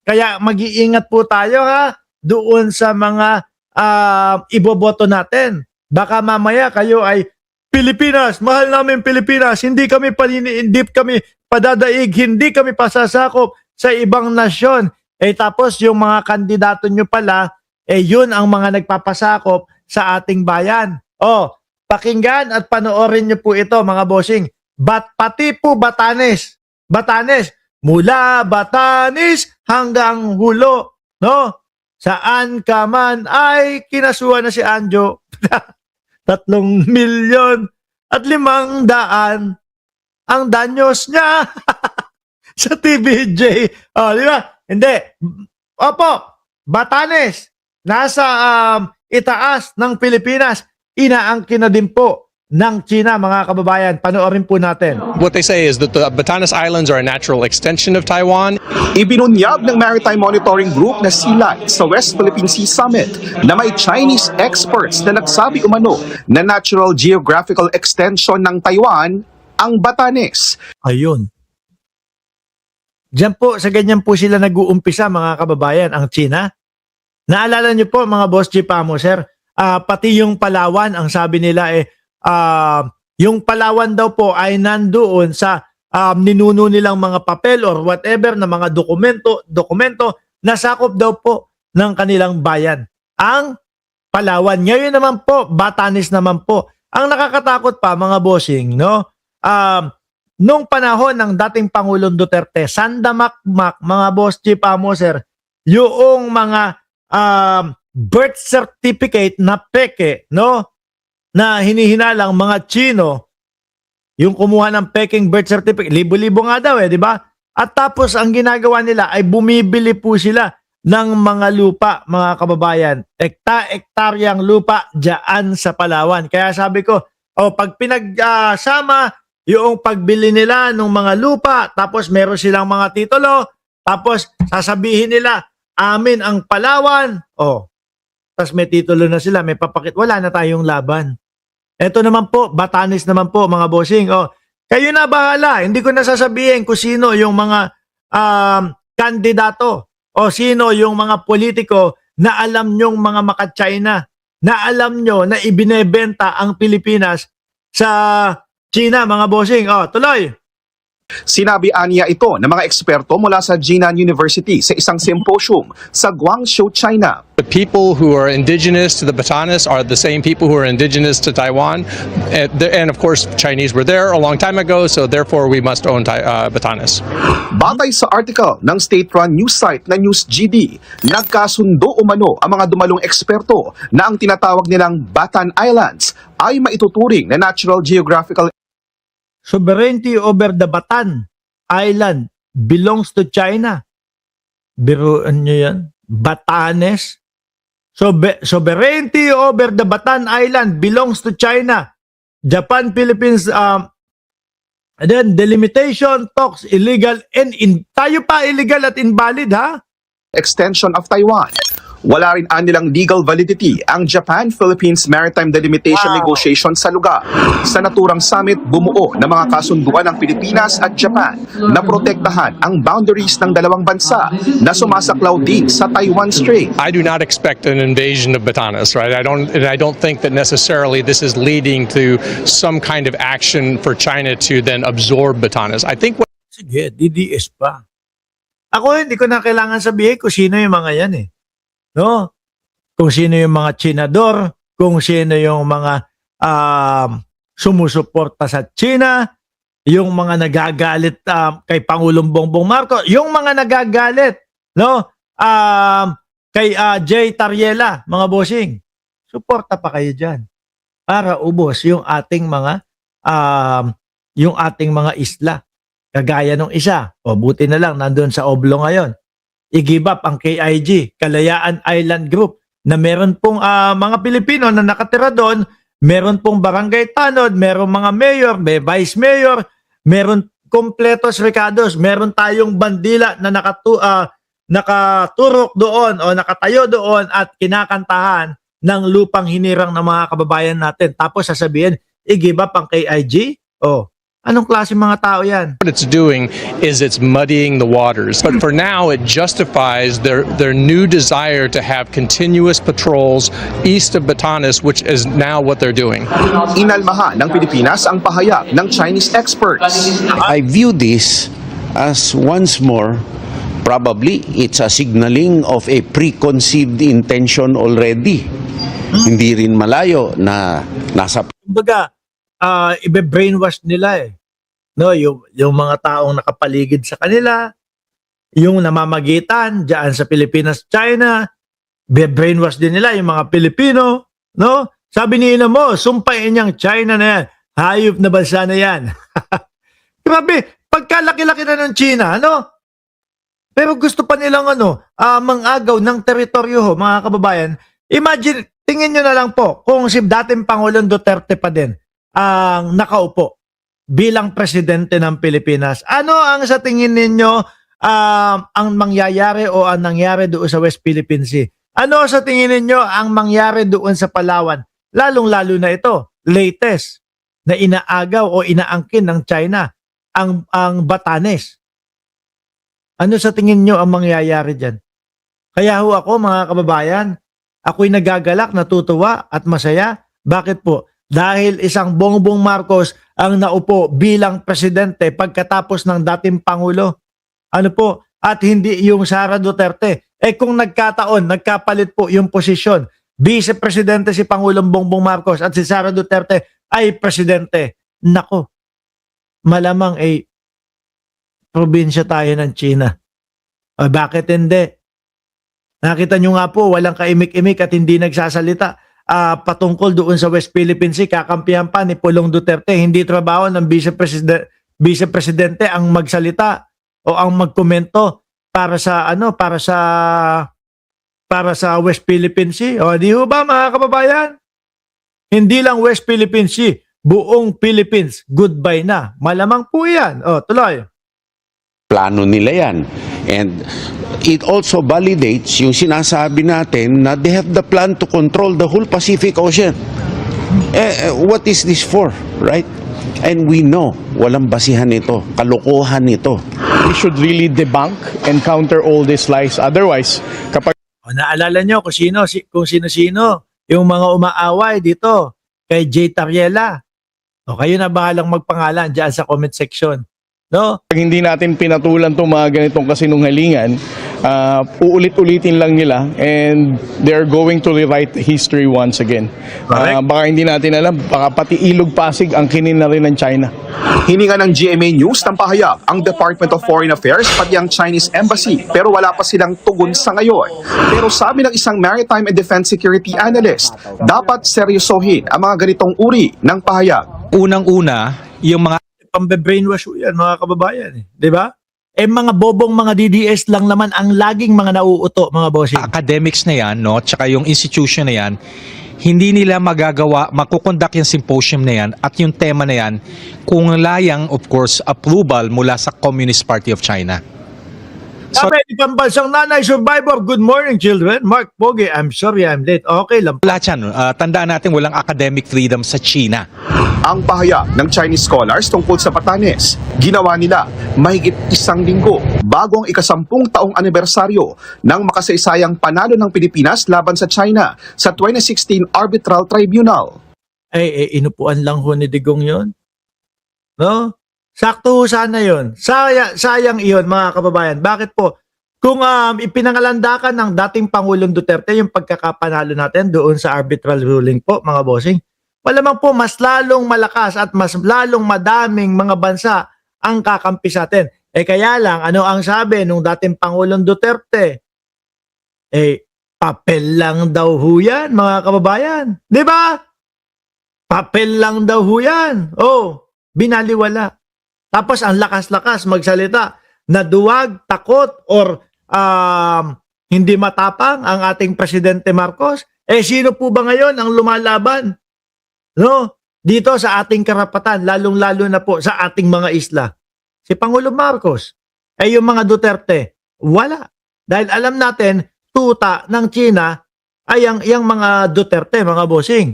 Kaya mag-iingat po tayo ha doon sa mga iboboto natin. Baka mamaya kayo ay Pilipinas, mahal namin Pilipinas, hindi kami padadaig, hindi kami pasasakop sa ibang nasyon. Tapos yung mga kandidato nyo pala, yun ang mga nagpapasakop sa ating bayan. Pakinggan at panoorin nyo po ito mga bossing. Pati po Batanes, mula Batanes hanggang Hulo, no? Saan ka man ay kinasuhan na si Anjo. 3,500,000 ang danyos niya sa TVJ. Di ba? Hindi. Opo, Batanes, nasa itaas ng Pilipinas, inaangkin na din po ng China, mga kababayan. Panoorin po natin. What they say is that the Batanes Islands are a natural extension of Taiwan. Ibinunyag ng Maritime Monitoring Group na SEALAC sa West Philippine Sea Summit na may Chinese experts na nagsabi umano na natural geographical extension ng Taiwan ang Batanes. Ayun. Diyan po, sa ganyan po sila nag-uumpisa, mga kababayan, ang China. Naalala niyo po, mga boss Chief Amo, sir, pati yung Palawan, ang sabi nila yung Palawan daw po ay nandoon sa ninuno nilang mga papel or whatever na mga dokumento na sakop daw po ng kanilang bayan. Ang Palawan. Ngayon naman po, Batanes naman po. Ang nakakatakot pa, mga bossing, no? Nung panahon ng dating Pangulong Duterte, sandamakmak, mga boss Chief Amo, sir, yung mga birth certificate na peke, no? Na hinihinalang mga Chino, yung kumuha ng peking birth certificate, libo-libo nga daw di ba? At tapos ang ginagawa nila ay bumibili po sila ng mga lupa, mga kababayan. Ektaryang lupa diyan sa Palawan. Kaya sabi ko, pag pinagsama yung pagbili nila ng mga lupa, tapos meron silang mga titulo, tapos sasabihin nila, amin ang Palawan. Tapos may titulo na sila, may papakit, wala na tayong laban. Ito naman po, Batanes naman po, mga bossing. Kayo na bahala. Hindi ko nasasabihin kung sino yung mga kandidato o sino yung mga politiko na alam nyong mga maka-China, na alam nyo na ibinebenta ang Pilipinas sa China, mga bossing. Tuloy. Sinabi aniya ito ng mga eksperto mula sa Jinan University sa isang symposium sa Guangzhou, China. The people who are indigenous to the Batanes are the same people who are indigenous to Taiwan. And of course, Chinese were there a long time ago, so therefore we must own Batanes. Batay sa article ng state-run news site na NewsGD, nagkasundo umano ang mga dumalong eksperto na ang tinatawag nilang Batan Islands ay maituturing na natural geographical Sovereignty over the Batan Island belongs to China. Biruan nyo yan. Batanes. Sovereignty over the Batan Island belongs to China. Japan, Philippines, then delimitation talks illegal and tayo pa illegal at invalid, ha? extension of Taiwan. Wala rin anilang legal validity ang Japan-Philippines Maritime Delimitation Negotiation sa lugar. Sa naturang summit, bumuo ng mga kasunduan ng Pilipinas at Japan na protektahan ang boundaries ng dalawang bansa na sumasaklaw din sa Taiwan Strait. I do not expect an invasion of Batanes, right? I don't think that necessarily this is leading to some kind of action for China to then absorb Batanes. I think Sige, DDS pa. Ako hindi ko na kailangan sabihin kung sino yung mga yan eh. No? Kung sino yung mga Chinador, kung sino yung mga sumusuporta sa China, yung mga nagagalit kay Pangulong Bongbong Marcos, yung mga nagagalit, no? Kay Jay Tariela, mga bossing. Suporta pa kayo diyan para ubos yung ating mga isla. Kagaya nung isa, o buti na lang nandun sa Oblo ngayon. I-give up ang KIG, Kalayaan Island Group, na meron pong mga Pilipino na nakatira doon, meron pong barangay tanod, meron mga mayor, may vice mayor, meron kompletos recados, meron tayong bandila na nakaturok doon o nakatayo doon at kinakantahan ng lupang hinirang ng mga kababayan natin. Tapos sasabihin, i-give up ang KIG? Anong klase mga tao yan? What it's doing is it's muddying the waters. But for now, it justifies their new desire to have continuous patrols east of Batanes, which is now what they're doing. Inalmahan ng Pilipinas ang pahayag ng Chinese experts. I view this as once more, probably it's a signaling of a preconceived intention already. Hindi rin malayo na nasa Kumbaga, ibe-brainwash nila eh. No, yung mga taong nakapaligid sa kanila, yung namamagitan diyan sa Pilipinas, China, be-brainwash din nila yung mga Pilipino, no? Sabi ni ina mo, sumpain niyang China na yan. Hayop na bansa na yan. Grabe, pagkalaki-laki na ng China, ano? Pero gusto pa nilang mangagaw ng teritoryo ho, mga kababayan. Imagine, tingin nyo na lang po, kung si dating Pangulong Duterte pa din ang nakaupo bilang presidente ng Pilipinas. Ano ang sa tingin ninyo ang mangyayari o ang nangyari doon sa West Philippine Sea? Ano sa tingin ninyo ang mangyari doon sa Palawan? Lalong-lalo na ito, latest na inaagaw o inaangkin ng China, ang Batanes. Ano sa tingin nyo ang mangyayari dyan? Kaya ho ako, mga kababayan, ako'y nagagalak, natutuwa at masaya. Bakit po? Dahil isang Bongbong Marcos ang naupo bilang presidente pagkatapos ng dating Pangulo. Ano po? At hindi yung Sara Duterte. Kung nagkapalit po yung posisyon, Vice Presidente si Pangulong Bongbong Marcos at si Sara Duterte ay presidente. Nako, malamang probinsya tayo ng China. Bakit hindi? Nakita nyo nga po, walang kaimik-imik at hindi nagsasalita patungkol doon sa West Philippine Sea. Kakampihan pa ni Pulong Duterte. Hindi trabaho ng Vice Presidente ang magsalita o ang magkomento para sa West Philippine Sea. O di ho ba, mga kababayan? Hindi lang West Philippine Sea, buong Philippines, goodbye na. Malamang po yan. O, tuloy. plano nila yan. And it also validates yung sinasabi natin na they have the plan to control the whole Pacific Ocean. What is this for, right? And we know, walang basihan ito, kalokohan ito. We should really debunk and counter all these lies. Otherwise, kapag O, naalala nyo kung sino-sino yung mga umaaway dito kay Jay Tariela. O, kayo na bahalang magpangalan dyan sa comment section. No? hindi natin pinatulan itong mga ganitong kasinungalingan, uulit-ulitin lang nila and they're going to rewrite history once again. Correct. Baka hindi natin alam, baka pati Ilog Pasig ang kinin na rin ng China. Hininga ng GMA News ng pahayag ang Department of Foreign Affairs pati ang Chinese Embassy pero wala pa silang tugon sa ngayon. Pero sabi ng isang Maritime and Defense Security Analyst, dapat seryosohin ang mga ganitong uri ng pahayag. Unang-una, yung mga Pambe-brainwash yan, mga kababayan. Di ba? Mga bobong mga DDS lang naman ang laging mga nauuto, mga bossing. academics na yan, no, tsaka yung institution na yan, hindi nila makukondak yung symposium na yan at yung tema na yan kung layang, of course, approval mula sa Communist Party of China. So, Sabi ni Pambansang Nanay Survivor, good morning children. Mark Pogi, I'm sorry I'm late. Okay lang. lahat yan, tandaan natin walang academic freedom sa China. Ang pahayag ng Chinese scholars tungkol sa Batanes, ginawa nila mahigit 1 linggo bago ang ika-10 taong anibersaryo ng makasaysayang panalo ng Pilipinas laban sa China sa 2016 Arbitral Tribunal. Inupuan lang ho ni Digong yun. No? Sakto ho sana yun. Sayang iyon, mga kababayan. Bakit po? Kung ipinangalandakan ng dating Pangulong Duterte yung pagkakapanalo natin doon sa arbitral ruling po, mga bossing, malamang po mas lalong malakas at mas lalong madaming mga bansa ang kakampi sa atin. Kaya lang, ano ang sabi nung dating Pangulong Duterte? Papel lang daw ho yan, mga kababayan. Di ba? Papel lang daw ho yan. Binaliwala. Tapos ang lakas-lakas magsalita na duwag, takot, or hindi matapang ang ating Presidente Marcos. Sino po ba ngayon ang lumalaban? No? Dito sa ating karapatan, lalong-lalo na po sa ating mga isla. Si Pangulong Marcos. Yung mga Duterte, wala. Dahil alam natin, tuta ng China ay yung mga Duterte, mga bossing.